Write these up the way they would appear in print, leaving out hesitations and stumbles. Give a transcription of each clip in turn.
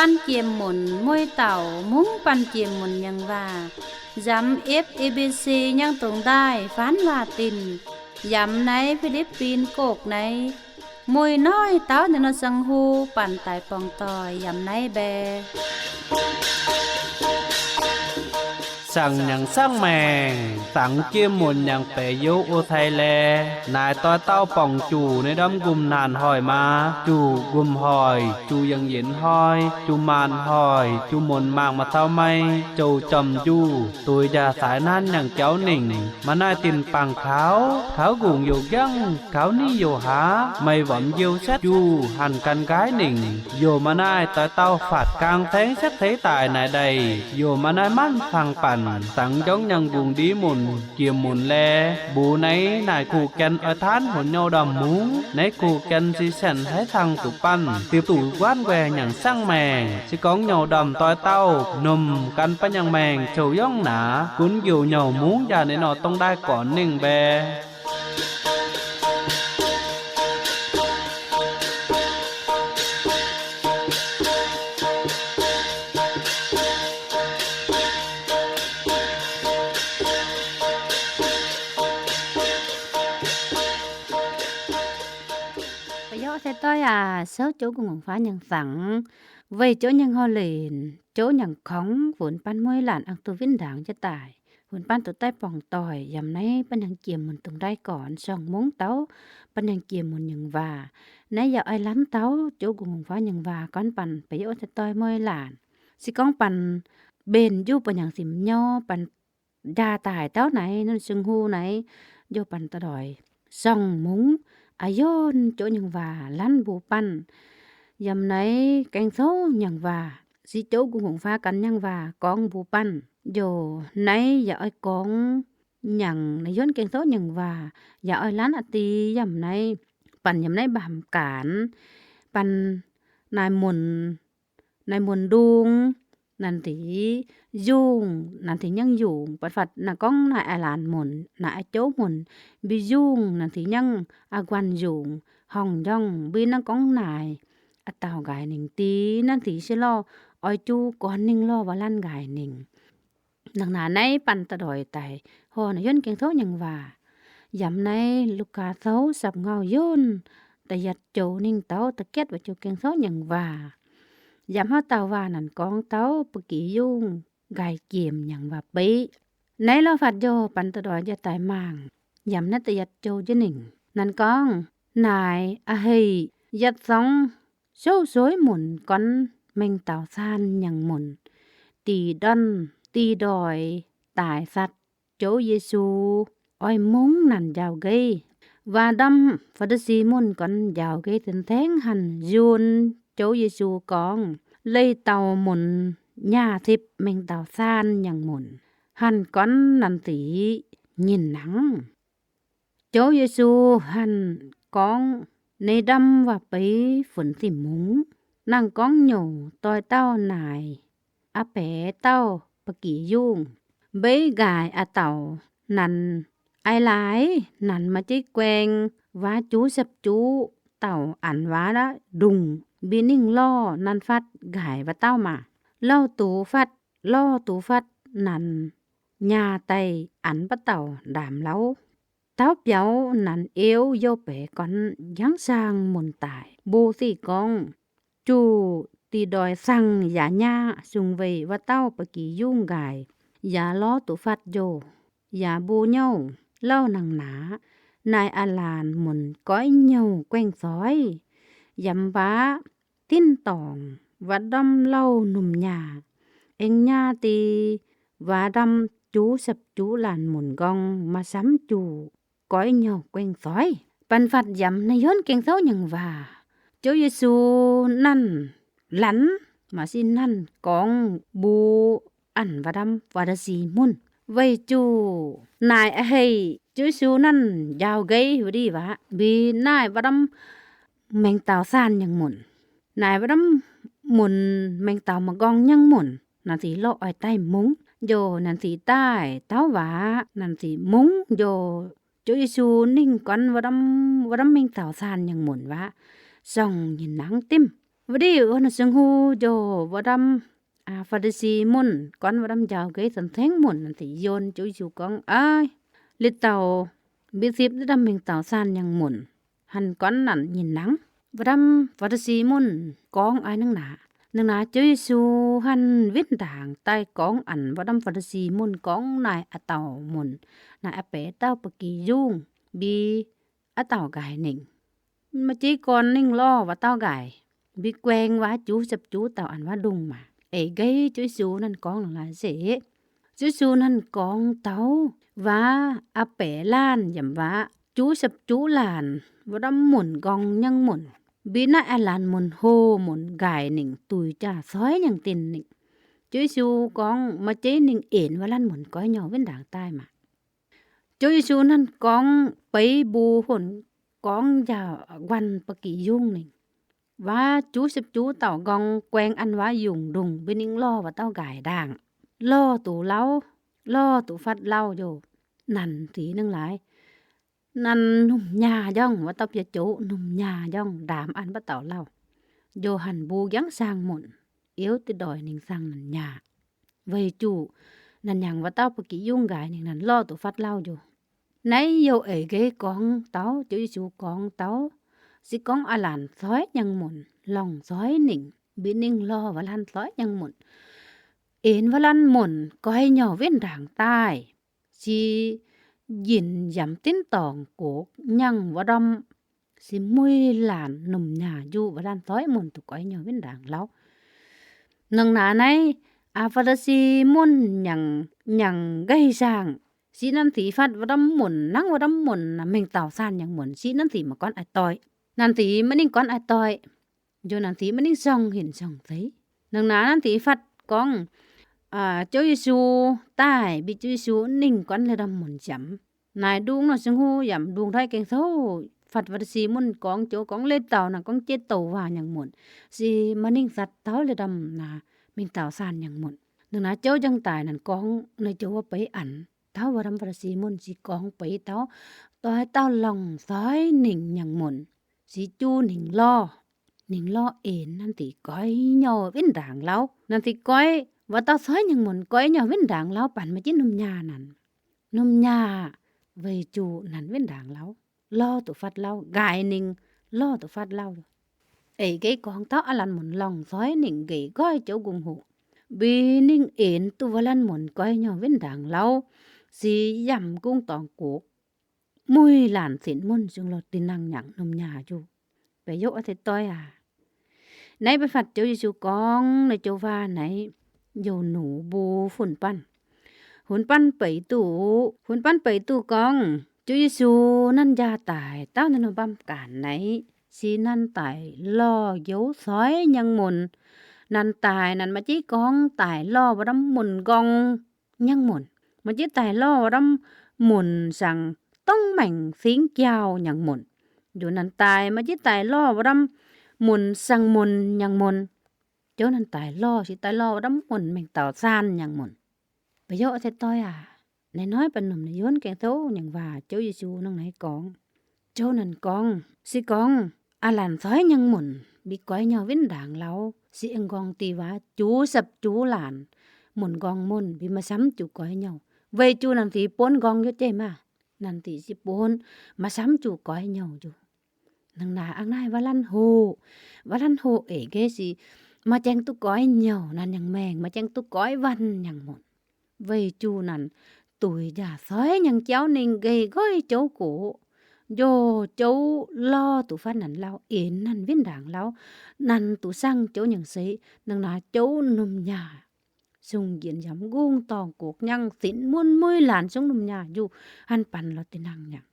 ปั้นเกียมหมุนมวยเต่ามุ้งปั้นเกียมหมุนยังว่าย้ำ FABC ยังตรงได้ฟันว่าตินย้ำในฟิลิปปินส์โกกในมวยน้อยเต้าในนสังหูปั่นตายปองตอยย้ำในแบสั่งอย่างสร้างแมงสังเกียมหมุนอย่างเปยโอไทยแลนายต้อยเต้าป่องจู่ในดำกุมนานหอยมาจู่กุมหอยจู่ยังเย็นหอยจู่มานหอยจู่หมุนมากมาเท่าไม่โจจอมจู่ตัวยาสายนั้นอย่างเจ้าหนิ่งมาหน้าตินปังเขากุ่งอยู่ยังเขานี่อยู่หาไม่หวังเยียวชัดจู่หันกันกายหนิ่งโยมาหน้าต้อยเต้าฝาดกลางแทงชัดเทตายนายใดโยมาหน้ามั่นฟังปั่นสังจ้องยังบุงดีหมุนเกี่ยวหมุนแลบูในนายคู่แกนอทานหนเยาดำมุงในคู่แกนสิแสนให้ทางตุปั้นติบตู่ว่านแวอย่างสร้างแมงสิก้องเยาดำต้อยเต้านมกันปัญญังแมงโจย่องหนากุนอยู่เยามุงอย่าในนอต้องได้ก่อนหนึ่งแบthế tôi số chỗ của ngọn phá nhận phẳng về chỗ nhân ho liền chỗ nhận khóng vốn pan môi lạn ăn tu vinh đảng cho tài vốn pan tụi tay bỏng tỏi dầm nay pan nhận kiềm mình từng đai còn song muốn tấu pan nhận kiềm mình nhận và nãy giờ ai lắm tấu chỗ của ngọn phá nhận và con pan phải chỗ thế tôi môi lạn si con pan bền du pan nhận xìm nho pan đa tài tấu này nên sưng hu này vô pan ta đòi song muốn ayôn chỗ nhằng và lăn bù pan dầm nấy canh số nhằng và si chỗ của ngọn pha cắn nhằng và con bù pan dù nấy giờ ai con nhằng này yến canh số nhằng và giờ ai lăn ati dầm nấy pan dầm nấy bàm cản pan nai muồn đuôngนั่นติยุงนั่นติยังอยู่ปัดฟัดน่ะก้องน่ะอาลานหมุนน่ะอาโจหมุนบิยุงนั่นติยังอากวันยุงห้องย่องบินั่งก้องนายอะตาวกายหนิงตีนั่นติสิลออ้อยจูก่อนหนิงลอว่าลั่นกายหนิงดังนั้นในปันตะดอยไตฮอน่ะย้อนเก่งโทยังว่ายำในลูกกาเซาสับเงาย้นแต่ยัดโจนิ่งเต้าตะเก็ดว่าโจเก่งโทยังว่าย้ำเฮาตาวว่านั่นกองเต้าปะกี้ยุงกายเกียมหยังว่าปิในลอฟัดโยปันตะดอยจะตายมางย้ำนัตยัดโจจะหนึ่งนั่นกองนายอะเฮยัดสองโซสวยหมุนก้อนแมงเต่าซานหยังหมุนตีดอนตีดอยตายสัตว์โจเยซูอ้อยมุงนั่นยาวเกยว่าดำฟัดซีมุนก้อนยาวเกยถึงแทงหันยูนโจเยซูกองเลยเต่าหมุนหญ้าทิพแมงเต่าซานหยังหมุนหันก้อนนันตียินหนังโจเยซูหันกองในดำว่าไปฝนสิมุงนั่งก้องอยู่ตอยเต้านายอาแปเต้าปะกี้ยุ่งเบยกายอาเต่านันไอหลายนันมาจิแกวงว่าจูสับจูเต่าอันว่าละดุงบินิ่งล่อนันฟัดกายว่าเต้ามาเล่าตูฟัดล่อตูฟัดนันญาไตอันปะเต่าดามเล้าเต้าเปียวนันเอวโยเปก่อนยังสร้างหมุนตายบูสี่กองจูตีดอยสั่งอย่าญาสุงเวว่าเต้าปะกี้ยุ่งกายอย่าล้อตูฟัดโยอย่าบูเน่าเล่าหนังหนานายอาลานหมุนก้อยเน่าแกว้งซอยยำบ้าติ้นตองวัดดำเล่าหนุ่มหยาเอ็งญาตีว่าดำจูสับจูหลานหมุนกองมาซ้ำจูก้อยเหยาแกว้งซอยปันฟัดยำในย้อนเก่งเซ้าหยังว่าเจ้าเยซูนั่นหลันมาสินั่นกองบูอันว่าดำว่าดสีมุนไว้จูนายเฮยเจ้าเยซูนั่นยาวเกยว่าดีวะบีนายว่าดำแมงเต่าซานหยังหมุนนายว่าดำหมุนแมงเต่ามากองหยังหมุนนั่นสิโลอ้อยใต้มุ้งโยนั่นสิใต้เต้าหวานั่นสิมุ้งโยโจเยซูนิ่งก่อนว่าดำแมงเต่าซานหยังหมุนวะส่องยินหนังติ้ม วดีวันซึ่งฮูโจวดำฟาริซีมุนก่อนวดำยาวเกสันแทงมุนนั่นสิโยนจุยจูกองอ้ายลิเตาบิสิบดำเมงเตาซานยังมุนหันก่อนนั่นยินหนังวดำฟาริซีมุนกองอ้ายนังหนาจุยจูหันวินด่างใต้กองอันวดำฟาริซีมุนกองนายอะเตามุนนายอะเปเต้าปกียุ่งบีอะเตากายหนิงมาจีก่อนนิ่งล้อว่าเต้ากายbị quen quá chú sập chú tao ăn quá đùng mà gây chú chú nên con là dễ chú nên con tao và bẻ lan dầm vá chú sập chú làn và đâm muộn gong nhân muộn bị nãy làn muộn hô muộn gài nịnh tùi trà sói nhân tiền nịnh chú con mà chế nịnh ển và lan muộn coi nhỏ bên đảng tai mà chú nên con bấy bù hồn con vào quan bậc kỳ dung nịnh và chú sắp chú tao gong quen ăn quá dùng đùng bên những lo và tao gài đàng lo tủ lau lo tủ phát lau vô nằn tí nâng lại nằn nùng nhà dông và tao giờ chú nùng nhà dông đám ăn bắt tao lau vô hành bu gắng sang muộn yếu tới đòi nình sang nằn nhà vậy chú nằn nhàng và tao bật kỹ dung gài nình nằn lo tủ phát lau vô nãy vô ấy ghế con tao chú con tao si con làn sói nhân muộn lòng sói nịnh bị ninh lo và lan sói nhân muộn ến và lan muộn coi nhỏ viên đảng tai si dìn giảm tín tòng của nhân và đâm si mui làn nùm nhà du và lan sói muộn tụ coi nhỏ viên đảng lâu nâng nà này và si muôn nhằng gây sang si năn thị phát và đâm muộn nắng và đâm muộn là mình tạo san nhằng muộn si năn thị mà con ai tội năn thị mà ninh con ai tội dù năn thị mà ninh song hiện song thấy nâng ná năn thị phát con Chúa Giêsu tai bị Chúa Giêsu ninh con lên đâm muộn chấm này đúng nó xưng hô giảm đúng thay keng thâu phật vật xì muôn con chỗ con lên tàu là con chết tàu vào nhằng muộn xì mà ninh giặt tàu lên đâm là mình tạo san nhằng muộn nâng ná chỗ dân tài năn con nơi chỗ bấy ảnh tao vào đâm vật xì muôn xì con bấy tao tao lòng sói ninh nhằng muộn xì chu ninh lo ến năn thị coi nhau bên đảng lâu năn thị coi và tao sói nhằng muộn coi nhau bên đảng lâu bản mà chứ nôm nhà về chủ năn bên đảng lâu lo tụ phát lâu gài ninh lo tụ phát lâu ấy cái con tao lần muộn lòng sói ninh gầy coi chỗ cùng hộ vì ninh ến tụ và lần muộn coi nhau bên đảng lâu xì dầm cung toàn cuộc mùi làn xịn muôn dùng lọt tin năng nhặng nôm nhà chú bé dỗ thế tôi nãy bé phạt Chúa Giêsu con này châu va này dầu nụ bù phun pan bảy tủ con Chúa Giêsu năn gia tài tao nên nó băm cản này xí năn tài lo dấu sói nhân muộn năn tài năn mà chỉ con tài lo và đâm muộn gong nhân muộn mà chỉ tài lo và đâm muộn rằng tông mảnh phiến chào nhận muộn dù năn tài mà chỉ tài lo và đâm muộn sang muộn nhận muộn chỗ năn tài lo chỉ tài lo và đâm muộn mình tạo san nhận muộn bây giờ thế tôi này nói bên nằm này vốn kẹt thấu nhận và Chúa Giêsu nâng này con chỗ năn con si con làn sói nhân muộn bị coi nhau vĩnh đảng lâu si anh con tì vá chú sập chú làn muộn con muộn bị mà sắm chú coi nhau vậy chú năn thì bốn con cho chơi mà năn thì si bốn mà sắm chú coi nhau chú nâng nà ăn nay và lăn hồ ấy cái gì mà chẳng tu coi nhau năn nhằng mèng mà chẳng tu coi văn nhằng muộn vậy chú năn tuổi già sói nhằng cháu nên gây gói cháu cổ vô cháu lo tụ phát năn lao yến năn viên đảng lao năn tụ sang cháu nhằng sĩ nâng nà cháu nùm nhà dùng diện giảm gung tòng cuộc nhằng xịn muôn môi làn xuống nùm nhà dù hắnปั่นlà tên năng nhằng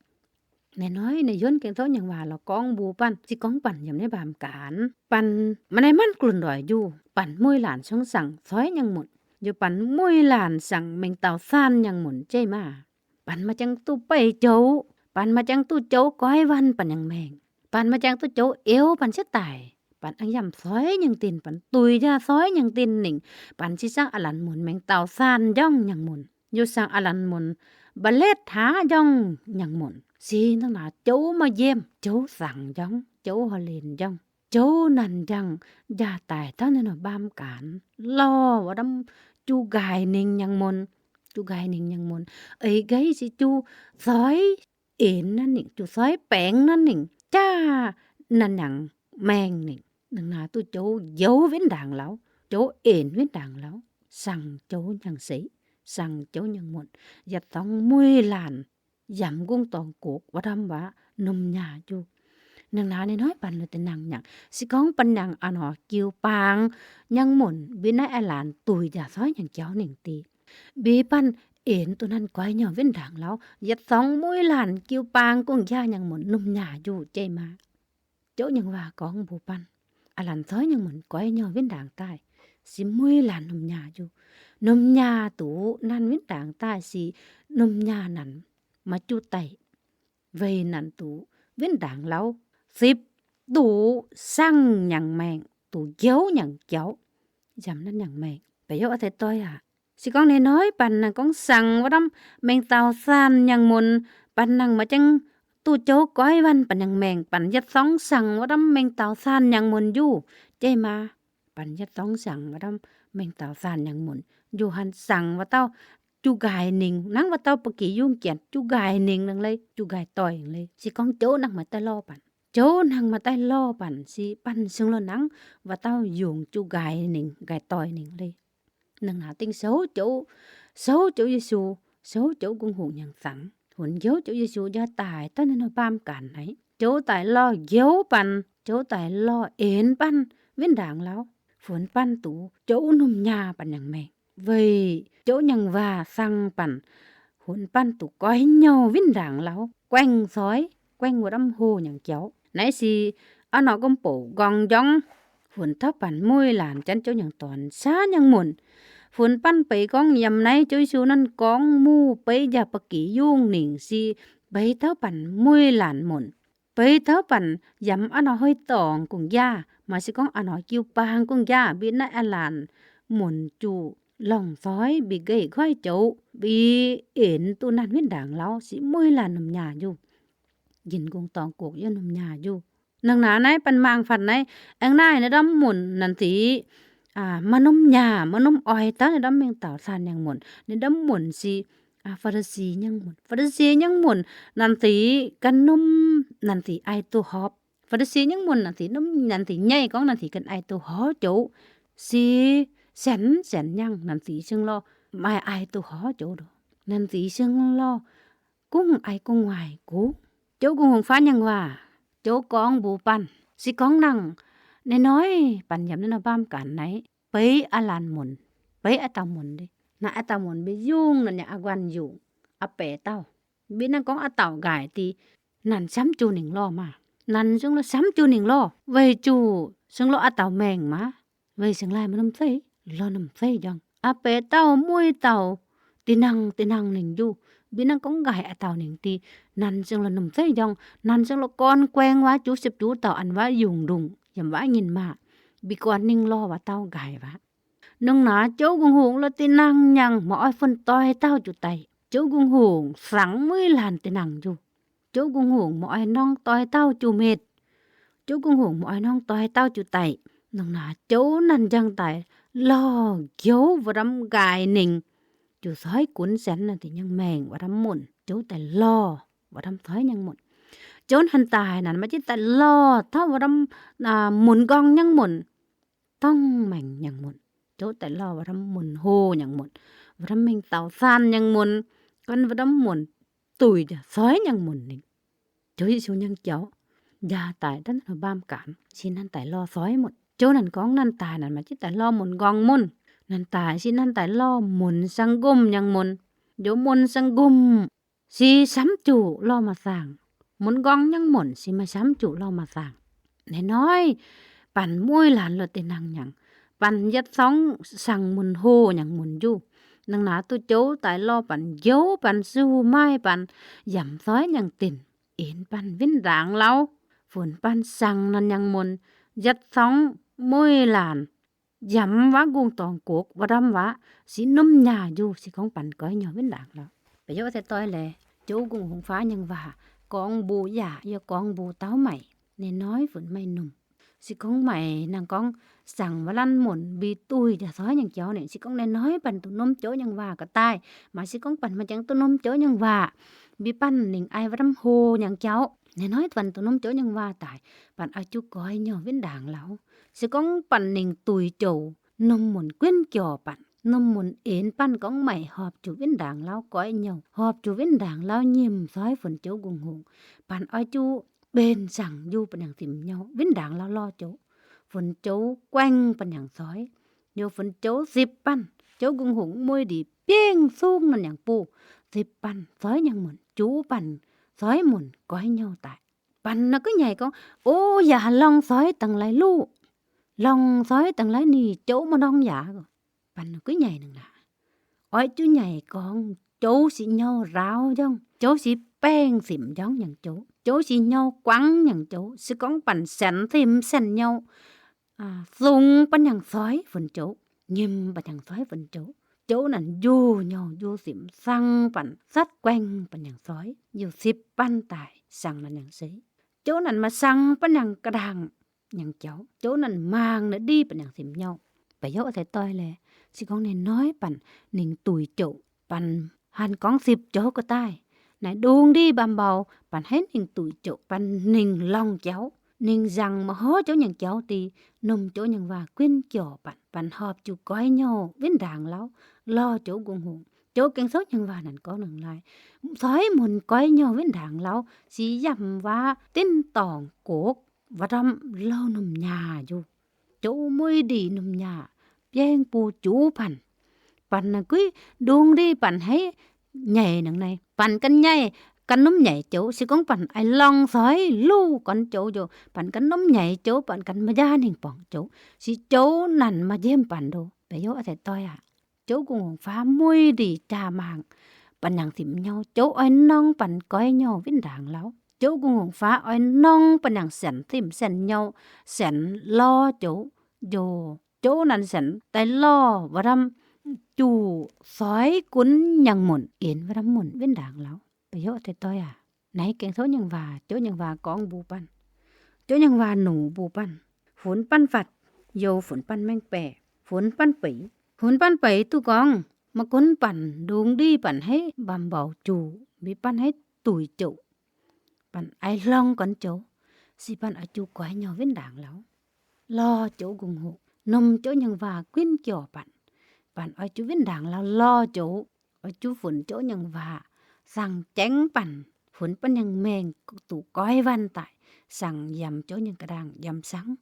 này nói này vốn kẹt thấu nhằng và là con bùปั่นchỉ conปั่นnhằm này bàm cảnปั่นmà này mắt cùn đòi dùปั่นmôi làn xuống sẵn sói nhằng muộn dùปั่นmôi làn sẵn mình tạo san nhằng muộn chơi màปั่นmà chẳng tu bày cháuปั่นmà chẳng tu cháu coi vănปั่นnhằng mèngปั่นmà chẳng tu cháu yếuปั่นchết tàiปั่นăn dầm sói nhằng tinปั่นtùy ra sói nhằng tin nịnhปั่นchỉ sang lần muộn mình tạo san dong nhằng muộn dù sang lần muộn bà lết thá dong nhằng muộn xí nó là cháu mà dêm cháu sẵn dong cháu họ liền dong โจนั่นยังอย่าตายเท่านั้นบ้ามการรอว่าดำจูกายนิงยังมนจูกายนิงยังมนเอ้ยไกสิจูซอยเอ็นนั่นนี่จูซอยแปงนั่นนี่จ้านั่นหยังแมงนี่นังนาตุโจเยาเว้นด่างแล้วโจเอ็นเว้นด่างแล้วสั่งโจยังสิสั่งโจยังหมดอย่าต้องมุ้ยหลานยำกุ้งตองกกว่าดำว่านุ่มหญ้าอยู่นังนาน้อยปันเลยแต่นางหยังสิก้องปันหยังอันหอกิวปางยังหมุนวินัยหลานตุยอย่าซอยหยังเจ้าหนึ่งตีบีปันเอ็นตัวนั้นก้อยเหย่อเว้นด่างแล้วยัด2มุ้ยหลานกิวปางกุ้งย่ายังหมุนนุ่มหญ้าอยู่ใจมาโจยังว่าก้องบูปันอลันซอยยังหมุนก้อยเหย่อเว้นด่างใต้สิมุ้ยหลานนุ่มหญ้าอยู่นุ่มหญ้าตูนั่นเว้นด่างใต้สินุ่มหญ้านั้นมาจุไตเวนั่นตูเว้นด่างแล้ว10ตูสั่งหยังแมงตูเยียวหยังเจ้ายำนั้นหยังแมงไปยกเอาแต่ต้อยสิก้องน้อยๆปันน่ะก้องสั่งว่าดำแมงเต่าซ่านหยังมนปันนั่งมาจังตู้โจก้อยวันปันหยังแมงปันยัด2สั่งว่าดำแมงเต่าซ่านหยังมนอยู่ใจมาปันยัด2สั่งว่าดำแมงเต่าซ่านหยังมนอยู่หันสั่งว่าเต้าจูกายนิงนังว่าเต้าปะกี้ยุ่งเกียนจูกายนิงนังเลยจูกายต่อยเลยสิก้องโจนักมาแต่รอปันโจนังมาแต่รอปันสิปันซึ่งละนังว่าเต้ายุงจูกายนิงกายต่อยนิงเลยนังหาติ้งxấu chỗ Giêsu xấu chỗ cung hồn nhận sẵn hồn dấu chỗ Giêsu gia tài tới nên nó bam cản ấy chỗ tài lo dấu pan chỗ tài lo ến pan viên đảng lão phun pan tủ chỗ nôm nhà pan nhằng mẹ vì chỗ nhằng và sang pan hồn pan tủ coi nhau viên đảng lão quanh sói quanh vào đâm hồ nhằng cháu nãy si anh nó công bổ gòn giống hồn thấp pan môi làn chắn chỗ nhằng toàn xá nhằng muộn phun panไปก้องยำไหนจุยชูนั่นก้องมู่ไปอย่าปะกี้ยุ่งหนิงสิไปเท่าปันมุ้ยหลานหมุนไปเท่าปันยำอันห้อยตองกุ้งย่ามาสิก้องอันหอยกิ้วปางกุ้งย่าบินในอลานหมุนจูหล่องซอยบีเกยค่อยโจบีเอ็นตัวนั้นเว้นด่างแล้วสิมุ้ยหลานนำหญ้าอยู่ยินกุ้งตองกกยนำหญ้าอยู่นังหนาไหนปันมางฝันไหนแองนายในดำหมุนนันสีมานมหญ้ามานมอ้อยตาในดำแมงเต่าซานยังหมุนในดำหมุนสิฟาริสียังหมุนฟาริสียังหมุนนันติกันนมนันติไอตัวฮอบฟาริสียังหมุนนันตินมนันติใหญ่ของนันติกันไอตัวฮอโจสิแสนยังนันติซึ่งรอไม่ไอตัวฮอโจดนันติซึ่งรอกุ้งไอกุ้งไหวกูโจกุ้งหงฟ้ายังว่าโจกองบูปันสิกองนั่งน้อยปันยำนั่นบ้ามกันไหนไปอลานหมุนไปอตาหมุนดินะอตาหมุนไปยุ่งนั่นเนี่ยอวันอยู่อเปเต้าบินั่นกองอเต่ากายตีนั่นซ้ำจูหนิงล่อมานั่นซึ่งละซ้ำจูหนิงล่อเวจูซึ่งล่ออเต่าแมงมาเวซึ่งลายมันน้ำใสล่อน้ำใสจังอเปเต้ามวยเต่าตีนังหนิงอยู่บินั่นกองกายอเต่าหนิงตีนั่นซึ่งละน้ำใสจังนั่นซึ่งละก้อนแกวงว่าจูสิบจูเต่าอันว่ายุงดุงยำว่ายินมาบีกวนนิ่งล่อว่าเต้ากายวะนงหนาเจ้ากุงหงละตินังยังหมออ้อยฝนต้อยเต้าจุไตเจ้ากุงหงสังมือหลานตินังอยู่เจ้ากุงหงหมออ้อยน้องต้อยเต้าจูเม็ดเจ้ากุงหงหมออ้อยน้องต้อยเต้าจุไตนงหนาเจ้านั่นจังไตล่อเกี่ยวว่าดำกายหนิงจูซอยกุนแสนน่ะติยังแมงว่าดำหมุนเจ้าแต่ล่อว่าดำซอยยังหมุนโจนหันตายนั่นมาจิตแต่ลอดเท่าว่าดำหมุนกองยังหมุนต้องแม่งยังหมุนโจแต่ลอว่าดำหมุนโฮยังหมุนว่าดำแม่งเต่าซานยังหมุนกันว่าดำหมุนตุยซอยยังหมุนนี่โจยิสูยังเจ้ายาตายดันบ้ามการสินั่นแต่ลอซอยหมดโจนั่นกองนั่นตายนั่นมาจิตแต่ลอหมุนกองหมุนนั่นตายสินั่นแต่ลอหมุนสังกุมยังหมุนโยหมุนสังกุมสิซ้ำจู่ลอมาสร้างหมุนกองยังหมุนสิมาซ้ำจุเรามาสร้างน้อยปั่นมวยหลานเราเตนังอย่างปั่นยัดสั่งหมุนโฮอย่างหมุนอยู่นังหนาตุโจตายล่อปั่นเย้ปั่นสู้ไม้ปั่นย่ำซ้อยอย่างติ่นเอ็นปั่นวินด่างเล้าฝนปั่นสั่งนั่นยังหมุนยัดมวยหลานย่ำว่ากุงตองกกว่าดำว่าสินุ่มหญ้าอยู่สิของปั่นก้อยหย่อวินด่างแล้วไปโยแต่ต้อยแลโจกุงหงฟ้ายังว่ากองบูหญ้าอย่ากองบูเต้าใหม่น้อยฝนไม่นุ่ม สิของใหม่นางกองสั่งว่าลั่นหมุนบีตุ้ยจะซ้อยอย่างเจ้าเนี่ยสิของน้อยๆปั่นตุนมโจยังว่าก็ตายมาสิของปั่นมาจังตุนมโจยังว่าบีปั้นหนิงไอวรำโฮอย่างเจ้าน้อยๆปั่นตุนมโจยังว่าตายปั่นเอาจุก้อยย่อเว้นด่างแล้วสิของปั่นหนิงตุยโจนมหมุนเกว้นจ่อปั่นนมหมุนเอ็นปั้นกองใหม่หอบจูเว้นด่างแล้วก้อยย่อหอบจูเว้นด่างแล้วยิ้มซ้อยฝนโจกุงหงปั่นเอาจูbên rằng duปันอย่างtìm nhau vĩnh đảng lao lo chỗ phần chỗ quanhปันอย่างซ้อยโยphần chỗ 10 ปันchỗกุ้งหงมวยดีเปี้ยงซุ่งมันอย่างปู10 ปันซ้อยอย่างหมุนจูปันซ้อยหมุนก้อยnhau tạiปันnó cứ nhảy con ô dạ longซ้อยtầng lại lu longซ้อยtầng lại nì chỗ mà đông dạ rồiปันnó cứ nhảy nằng nà ôi chú nhảy con chỗ xì nhau ráo trong chỗ xì bèn xỉm giốngอย่างchỗ xì nhau quăngอย่างchỗ sẽ cóปั่นsẵn thêm sẵn nhau dùngปั่นอย่างsói phần chỗ nghiêmปั่นอย่างsói phần chỗ nàn du nhau du xỉm sangปั่นsát quanhปั่นอย่างsói dù 10 ปั่น tại sang làอย่างsĩ chỗ nàn mà sangปั่นอย่างกระดังอย่างchỗ nàn mang nó điปั่นอย่างxỉm nhau phải dỗ thấy tôi là sẽ có này nóiปั่น nình tuổi chỗปั่น hàn con 10 chỗ có tai nãy đuông đi bàm bầu bạn hết nình tuổi chỗ bạn nình lòng cháu nình rằng mà hó chỗ nhận cháu thì nông chỗ nhận và quyên chỗ bạn họp chú coi nhau với đảng lão lo chỗ cùng hùng chỗ kiến số nhận và nành có nằng lại thói muốn coi nhau với đảng lão xí dầm và tin tòng cổ và đâm lo nằm nhà dù chỗ môi đi nằm nhà bên bù chú bạn là cứ đuông đi bạn thấy nhảy nằng nàyปั่นกันใหญ่กันน้ำใหญ่โจสิของปั่นไอ้ลองซอยลู่กันโจโจปั่นกันน้ำใหญ่โจปั่นกันมาย่าหนิงป่องโจสิโจนั่นมาเยี่ยมปั่นดูไปโยอาศัยต้อยโจกุงฟ้ามุยดีจามางปั่นอย่างสิมเงาโจอ้อยน้องปั่นก้อยเงาวินด่างแล้วโจกุงฟ้าอ้อยน้องปั่นอย่างแสนสิมแสนเงาแสนล้อโจโยโจนั่นแสนแต่ล้อว่าทำจูsói cuốn nhằng muộn yến và đâm muộn viên đảng lão bây giờ thì tôi nãy kén số nhằng và chỗ nhằng và con bù pan chỗ nhằng và nủ bù pan phun pan phật dầu phun pan meng bè phun pan pỉ tu con mà cuốn pan đúng đi pan hết bàm bảo chủ bị pan hết tuổi chủ pan ai long con chỗ si pan ở chủ quái nhỏ viên đảng lão lo chỗ cùng hộ nôm chỗ nhằng và quyên kiểu bạn ơi chú viên đảng là lo chỗ ơi chú phun chỗ nhận và sang chénปั่น phun pan nhận mèn tụ coi văn tại sang dầm chỗ nhận cả đàng dầm sáng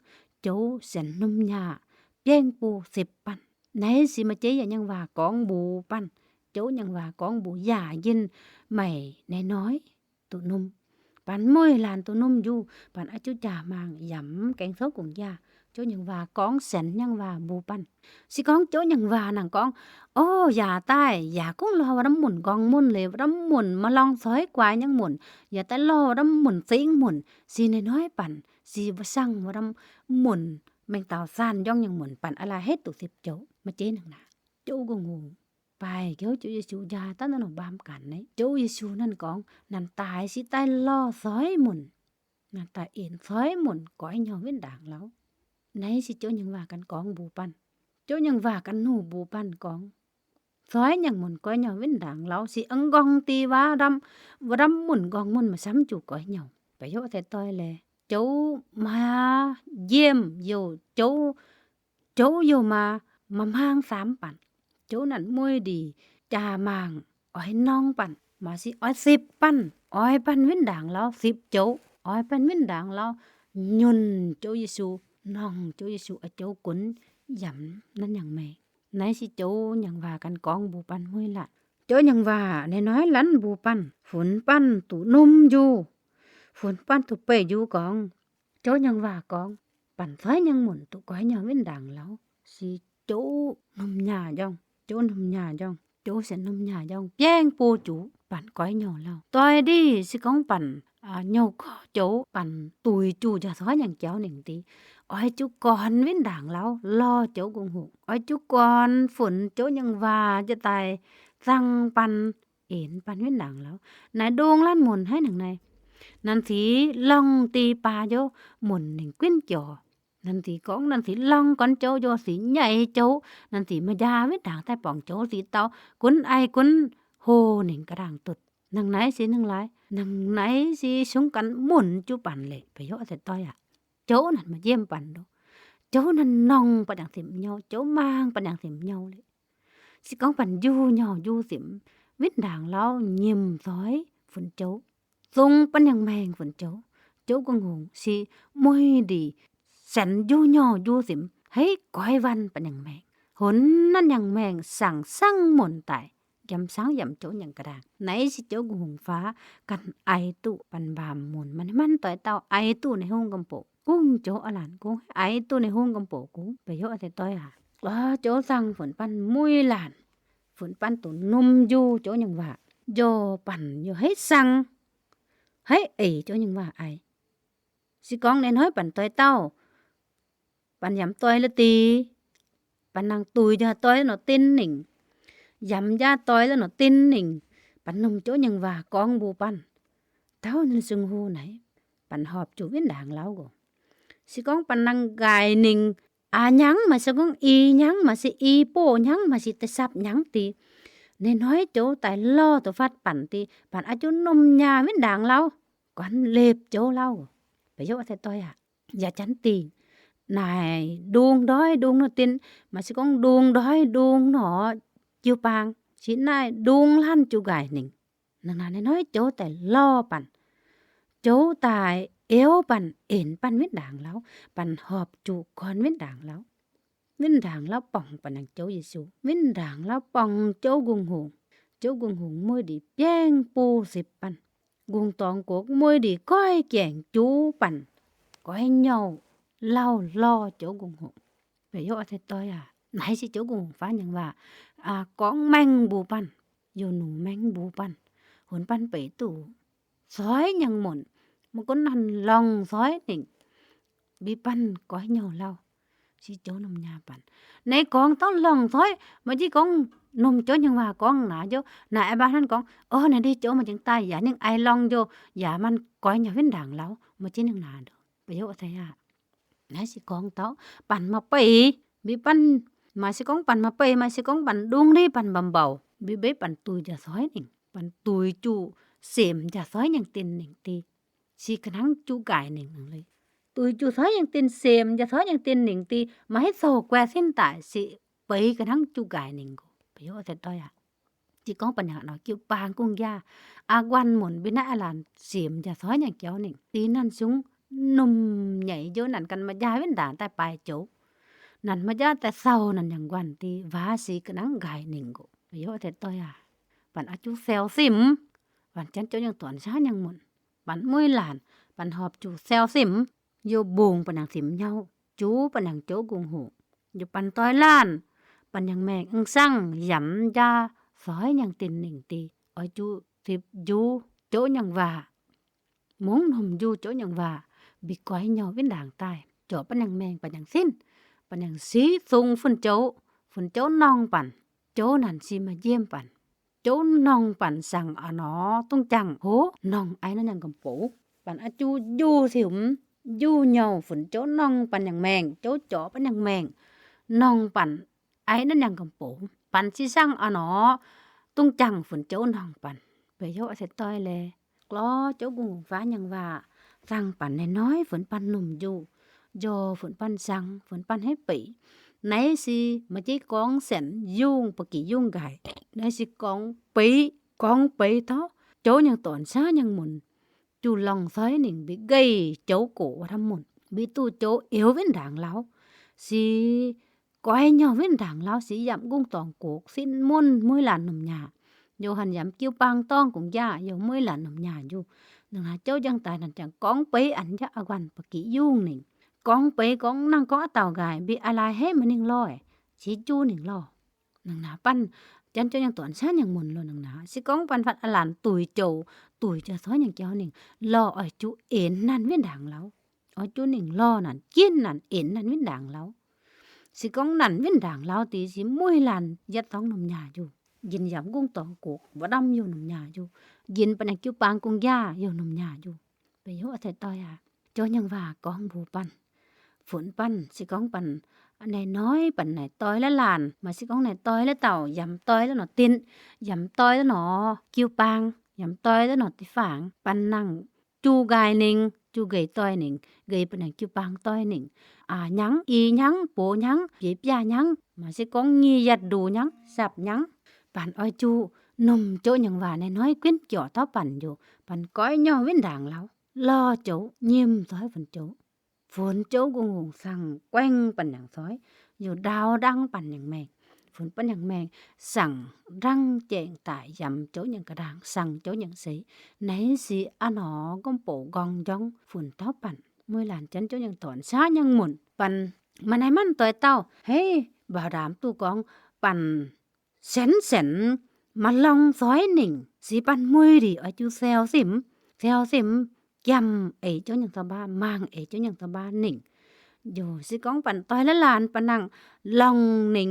chỗ sền nôm nhà bên bù 10 ปั่น nãy xí mà chế nhận và con bùปั่น chỗ nhận và con bù giả dinh mày nãy nói tụ nômปั่น môi làn tụ nôm duปั่น chú trà màng dầm cánh số cùng gia chỗ nhận và con sền nhận và bùปั่น si con chỗ nhận và nàng con ô già tai già cũng lo đâm muộn con muộn lệ đâm muộn mà long sói quái nhang muộn già tai lo đâm muộn xính muộn si này nóiปั่น si và sang và đâm muộn mình tào san dong nhang muộnปั่น ala hết tụ 10 chỗ mà chế nàng nà chỗ gùng hùng bài kéo chỗ Giêsu già ta nó bám cản đấy chỗ Giêsuนั่น con nàng tài si tai lo sói muộn nàng tài yến sói muộn cõi nhau viên đảng lão nãy si chỗ nhận và căn con bùปั่น chỗ nhận và căn nụ bùปั่น con sói nhận muộn coi nhau viên đảng lão si ấn gong ti và đâm muộn gong muộn mà sắm chủ coi nhau phải dỗ thế tôi là chỗ mà diêm dù chỗ dù mà mang sámปั่น chỗ nặn môi đi trà màng ói nonปั่น mà si ói 10 ปั่น óiปั่นviên đảng lão 10 chỗ óiปั่นviên đảng lão nhun chỗ Giêsu non chỗ Giêsu ở chỗ cuốn dặm nên nhận mẹ nãy si chỗ nhận và căn con bùปั่น môi lạ chỗ nhận và này nói lắn bùปั่น phunปั่น tụ nôm du phunปั่น tụ bể du con chỗ nhận và conปั่น sói nhận muộn tụ quái nhau viên đảng lão si chỗ nôm nhà dòng chỗ nôm nhà dòng chỗ sẽ nôm nhà dòng giang bù chủปั่น quái nhau lao tôi đi si conปั่น nhau chỗปั่น tuổi chủ cho sói nhận cháu nỉnh tí ôi chú con viên đảng lão lo chỗ cùng hụ ôi chú con phun chỗ nhận và cho tài răngปั่น yếnปั่น viên đảng lão nãy đuông lăn muộn hay nằng nàyนั่นสีลองตีปลาโยหมุนหนึ่งกวิ้นจ่อ นั่นสิก้องนั่นสิลองก่อนโจโยสิใหญ่โจนั่นสิมายาเวด่างใต้ป่องโจสิเตากุนไอกุนโหนิ่งกระด่างตุดนังไหนสินังหลายนังไหนสิสุงกันหมุนจุปันเลยไปโยเสต้อยโจนั่นมาเยี่ยมปันดูโจนั่นนองปะดังสิมเหยาโจมางปะดังสิมเหยาเลยสิก้องปันอยู่เหยาอยู่สิมวินด่างเรายิ้มซ้อยฝนโจทรงปันยังแมงฝนโจโจกงงสิมวยดีสันอยู่เหยาอยู่สิมให้ก้อยวันปันยังแมงหนนั่นยังแมงสั่งสั่งหม่นตายยำsángยำโจอย่างกระดางไหนสิโจกงฟ้ากันไอตุปันบามหมุนมันต่อยเต้าไอตุในห้องกำโปกุ้งโจอหลานกุ้งไอตุในห้องกำโปกุ้งไปโยอะแต่ต้อยโจสั่งฝนปันมุยหลานฝนปันตุนุ่มอยู่โจอย่างว่าโยปั่นอยู่ให้สั่งให้โจอย่างว่าไอสิก้องในน้อยปั่นต้อยเต้าปั่นยำต้อยละตีปั่นนางตุยจะต้อยเนาะติ้นหนิงยำยาต้อยแล้วเนาะติ้นหนิงปั่นนมโจอย่างว่าก้องบูปั่นเต้านั่นซึงหูไหนปั่นหอบจูวินด่างแล้วก็สิก้องปั่นนางกายหนิงยังมาสิก้องยังมาสิโป้ยังมาสิตะซับยังตีในน้อยโจตายล่อตัวฟัดปั่นตีปั่นอาจุนมยาวินด่างแล้วก่อนเล็บโจเล่าไปโยแต่ต้อยอย่าจันตีนายดวงด้อยดวงเนาะตินมาสิก้องดวงด้อยดวงหนอจิวปางสินายดวงลั่นจูกายหนิงนั่นในน้อยโจแต่ล่อปั่นโจตายเอวปั่นเอ็นปั่นวินด่างแล้วปั่นหอบจูก่อนวินด่างแล้ววินด่างแล้วป่องปั่นนางโจเยซูวินด่างแล้วป่องโจกุงหงโจกุงหงมวยดีแป้งปู10ปั่นกุงตองกกมวยดีก้อยแก่งจูปั่นก้อยเหยาเล่าล่อโจกุงหงไปโยอะแต่ต้อยไหนสิโจกุงหงฟ้าอย่างว่าก้องแมงบูปั่นโยหนูแมงบูปั่นหนปั่นไปตู่ซ้อยยังหม่นมันก็นั่นลองซ้อยหนิงบีปั่นก้อยเหยาเล่าสิโจนมยาปั่นในกองต้องลองซ้อยมาจิกองนมโจยังว่ากองหนาโยน่ะไอ้บ้านนั้นกองน่ะดิโจมันจังตายอย่านึงไอลองโยอย่ามันก้อยเหยาวินด่างแล้วมาจินึงหนาดไปโยอะไทยไหนสิกองเต้าปั่นมาไปบีปั่นมาสิกองปั่นมาไปมาสิกองปั่นดุงรีปั่นบำเบาบีเบปั่นตุยจะซ้อยหนิงปั่นตุยจูเสมจะซ้อยยังตินหนิงตีสิกระทั่งจูกายหนิงเลยตุยจูซ้อยยังตินเสมจะซ้อยยังตินหนิงตีมาให้โซแกวเส้นตายสิไปกระทั่งจูกายหนิงก็ไปโยแต่ต้อยจิกองปัญหาเนาะกิ้วปางกุ้งยาอากวันหมุนบินะอลานเสมจะซ้อยยังเกี่ยวหนิงตีนั่นสุงนุ่มใหญ่โยนั่นกันมายาเว้นด่านใต้ปลายโจนั่นมายาแต่เศร้านั่นอย่างวันตีวาสิกระทั่งกายหนิงก็ไปโยแต่ต้อยปันอาจุเซลสิมวันจันโจยังตอนช้ายังหมุนปันมุ้ยหลานปันหอบจูเซลสิมโยบุงปันนางสิมเหยาจูปันนางโจกุงหูอยู่ปันต้อยล้านปันยังแมงอึ้งสั่งหยำยาซ้อยยังตินหนิงตีอ้อยจูสิบยูโจยังว่ามุงนมยูโจยังว่าบิก้อยเหยาวินด่างตายโจปันยังแมงปันยังสิ้นปันยังสีซุงฝนโจนองปันโจนั่นสิมาเยี่ยมปันโจนองปั่นสั่งหนอต้องจังโหนองไอ้นั่นยังกำปูปั่นอาจูอยู่สิมอยู่เหยาฝนโจนองปั่นอย่างแมงโจจ่อปั่นอย่างแมงนองปั่นไอ้นั่นยังกำปูปั่นสิสั่งหนอต้องจังฝนโจนองปั่นไปโยเสร็จต้อยแลกลอโจกุงฟ้ายังว่าสั่งปั่นน้อยฝนปั่นหนุ่มอยู่โยฝนปั่นสั่งฝนปั่นให้ปีไหนสิมาจิกองแสนยุ่งปะกี่ยุ่งไก่ไหนสิกองปีเท่าโจยังตอนช้ายังหมุนจูลองซ้อยหนิงบิเกยโจโกทำหมุนบิตูโจเอวเว้นด่างแล้วสิก้อยเหยาเว้นด่างแล้วสิยำกุ้งตองโกกสิ้นมุ่นมวยหลานหนุ่มหยาโยหันยำกิ้วปางต้องกุงย่าโยมวยหลานหนุ่มหยาอยู่นึงหาโจยังตายนั่นจังกองปีอันยะอวันปะกี่ยุ่งหนิงกองไปกองนั่งกองเต่ากายบิอะไรให้มันนิ่งลอยสิจูนิ่งลอนังหนาปั้นจันโจยังตอนช้ายังหมุนโลนังหนาสิกองปันฟัดอลานตุยโจตุยจะซ้อยยังเจ้านิ่งลออ้อยจุเอ็นนั่นเว้นด่างแล้วอ้อยจุนิ่งลอนั่นกินนั่นเอ็นนั่นเว้นด่างแล้วสิกองนั่นเว้นด่างแล้วตีสิมวยลันยัดท้องนมหญ้าอยู่ยินยำกุ้งตองกกบ่ดำอยู่นมหญ้าอยู่ยินปนักกิ้วปางกุ้งย่าอยู่นมหญ้าอยู่ไปโยอะใส่ต้อยโจยังว่ากองบูปัน ฝนปั้นสิก้องปันอันไหนน้อยปันไหนต้อยและหลานมาสิก้องไหนต้อยและเต่ายำต้อยแล้วหนอตินยำต้อยแล้วหนอกิ้วปางยำต้อยแล้วหนอติฝางปันนั่งจูกายหนิงจูเกยต้อยหนิงเกยปันหยังกิ้วปางต้อยหนิงหยังอีหยังโปหยังเปียบยาหยังมาสิก้องงียัดดูหยังสับหยังปันอ้อยจูนมโจหยังว่าน้อยๆกิ้นเกี่ยวเท่าปันอยู่ปันก้อยย่อเว้นด่างแล้วรอโจยิ้มซ้อยฝนโจฝนโจกงงสั่งแกว้งปันหยังซ้อยอยู่ดาวดังปันหยังแมงฝนปันหยังแมงสั่งรังแจงตายยำโจหยังกระดางสั่งโจหยังสีไหนสิหนอก้มโปกองจ้องฝนเท่าปันมวยหลานจันโจหยังตอนช้ายังหมุนปันมันให้มันต่อยเต้าเฮ้บ่าวดามตู้กองปันเส้นมาลองซ้อยหนิงสิปันมวยดิอ้อยจูแซวสิมยำโจหยังตะบ้ามางโจหยังตะบ้าหนิงอยู่สิก้องปันต้อยและหลานปันนั่งลองหนิง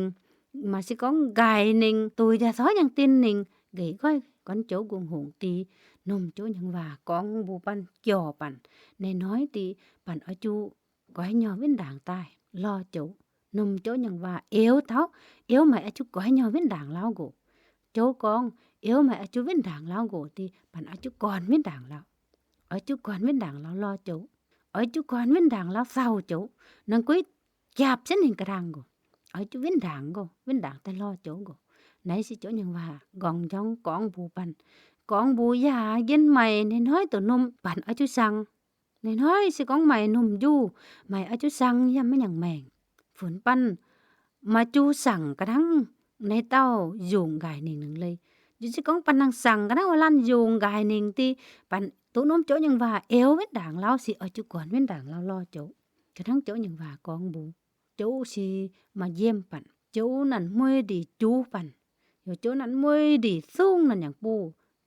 มาสิก้องกายหนิงตุยจะซ้อยหยังตินหนิงเกยก้อยก้อนโจกุงหงตีนมโจหยังว่ากองบูปันเกี่ยวปันน้อยตีปันอ้อยจูก้อยย่อเว้นด่างตายรอโจนมโจหยังว่าเอวเท้าเอวหมายอ้อยจูก้อยย่อเว้นด่างแล้วโกโจกองเอวหมายอ้อยจูเว้นด่างแล้วโกตีปันอ้อยจูก่อนเว้นด่างแล้วอ้อยจูก่อนเว้นด่างแล้วรอโจอ้อยจูก่อนเว้นด่างแล้วเศร้าโจนังกุ้ยจับฉันเห็นกระดังโกอ้อยจูเว้นด่างแต่รอโจโกไหนสิโจหยังว่ากองจ้องกองบูปันกองบูยาเย็นใหม่น้อยตัวนมปันอ้อยจูสั่งน้อยสิกองใหม่นมอยู่ใหม่อ้อยจูสั่งยำไม่หยังแมงฝนปันมาจูสั่งกระดังในเต้ายุงกายหนึ่งเลยอยู่สิกองปันนังสั่งกระดังว่าลั่นยุงกายหนึ่งตีปันตัวนมโจหยังว่าเอวเว้นด่างแล้วสิอ้อยจูก่อนเว้นด่างแล้วรอโจกระทั่งโจหยังว่ากองบูโจสิมาเยี่ยมปันโจนั่นมวยดีจูปันอยู่โจนั้นมวยดีสูงนั่นอย่างปู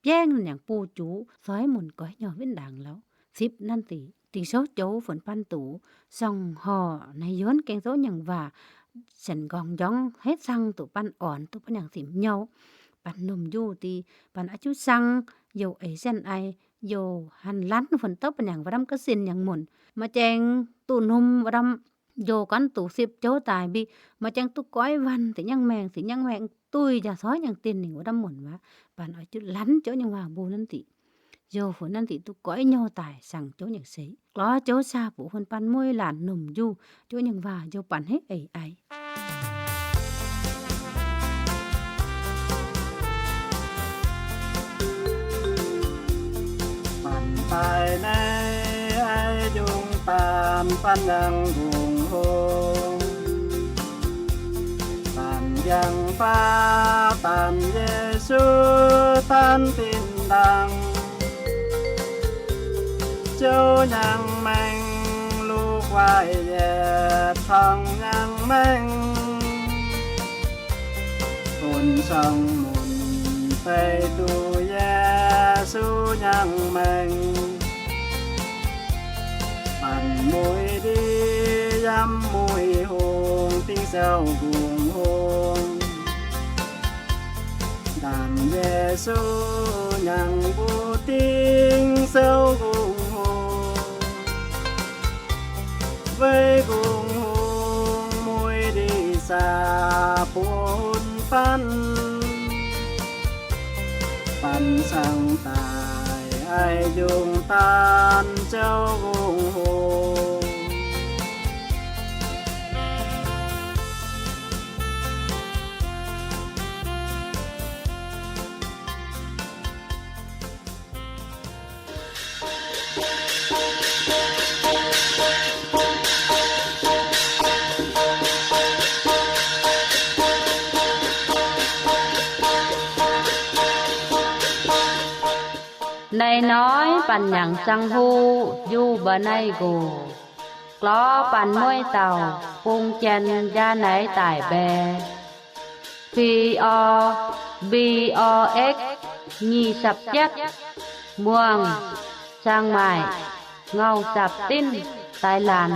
แย่งนั่นอย่างปูจูซ้อยหมุนก้อยย่อเว้นด่างแล้ว10นั่นติโซโจฝนปันตูส่องห่อในย้อนแกงโซหยังว่าฉันกองจ้องhếtสั่งตุปันอ่อนตุปันอย่างสิมเหยาปันนมอยู่ตีปันอาจุสั่งอยู่เส้นไออยู่หันลันฝนตกปันอย่างว่าดำก็สินอย่างหมุนมาแจงตู้นมว่าดำโยกันตู้10โจตายบิมาแจงตู้ก้อยวันสิยังแมงตุ้ยจะซ้อยอย่างตินนี่ว่าดำหมุนว่าปันอาจุลันโจหยังว่าบูนั่นติโยฝนนั่นติตุก้อยโยตายสั่งโจอย่างสีกล้อโจซาผู้คนปันมวยหลานหนุ่มอยู่โจอย่างว่าโยปันให้ไอปันไปในไอยุงตามปันยังหุงโหงปันยังฟ้าปันเยซูปันตินดังเจ้ายังแมงลูกไว้แย่ทองยังแมงคนส่องหมุนไปดูแย่สู้ยังแมงปันมวยดียำมวยหงติ้งเจ้าบุงหงดังเยซูยังบูติ้งเจ้าบุงหงไว้บุงหงมวยดีสาปูนปันสั่งตายไอยุงตานเจ้าบุงหงในน้อยปันหยังสังหูอยู่บ่ในกูกล้อปันมวยเต่าปุงเจนยาไหนตายแบ POBOX งีสับยัดม่วงช่างใหม่เงาสับติ้นตายลาน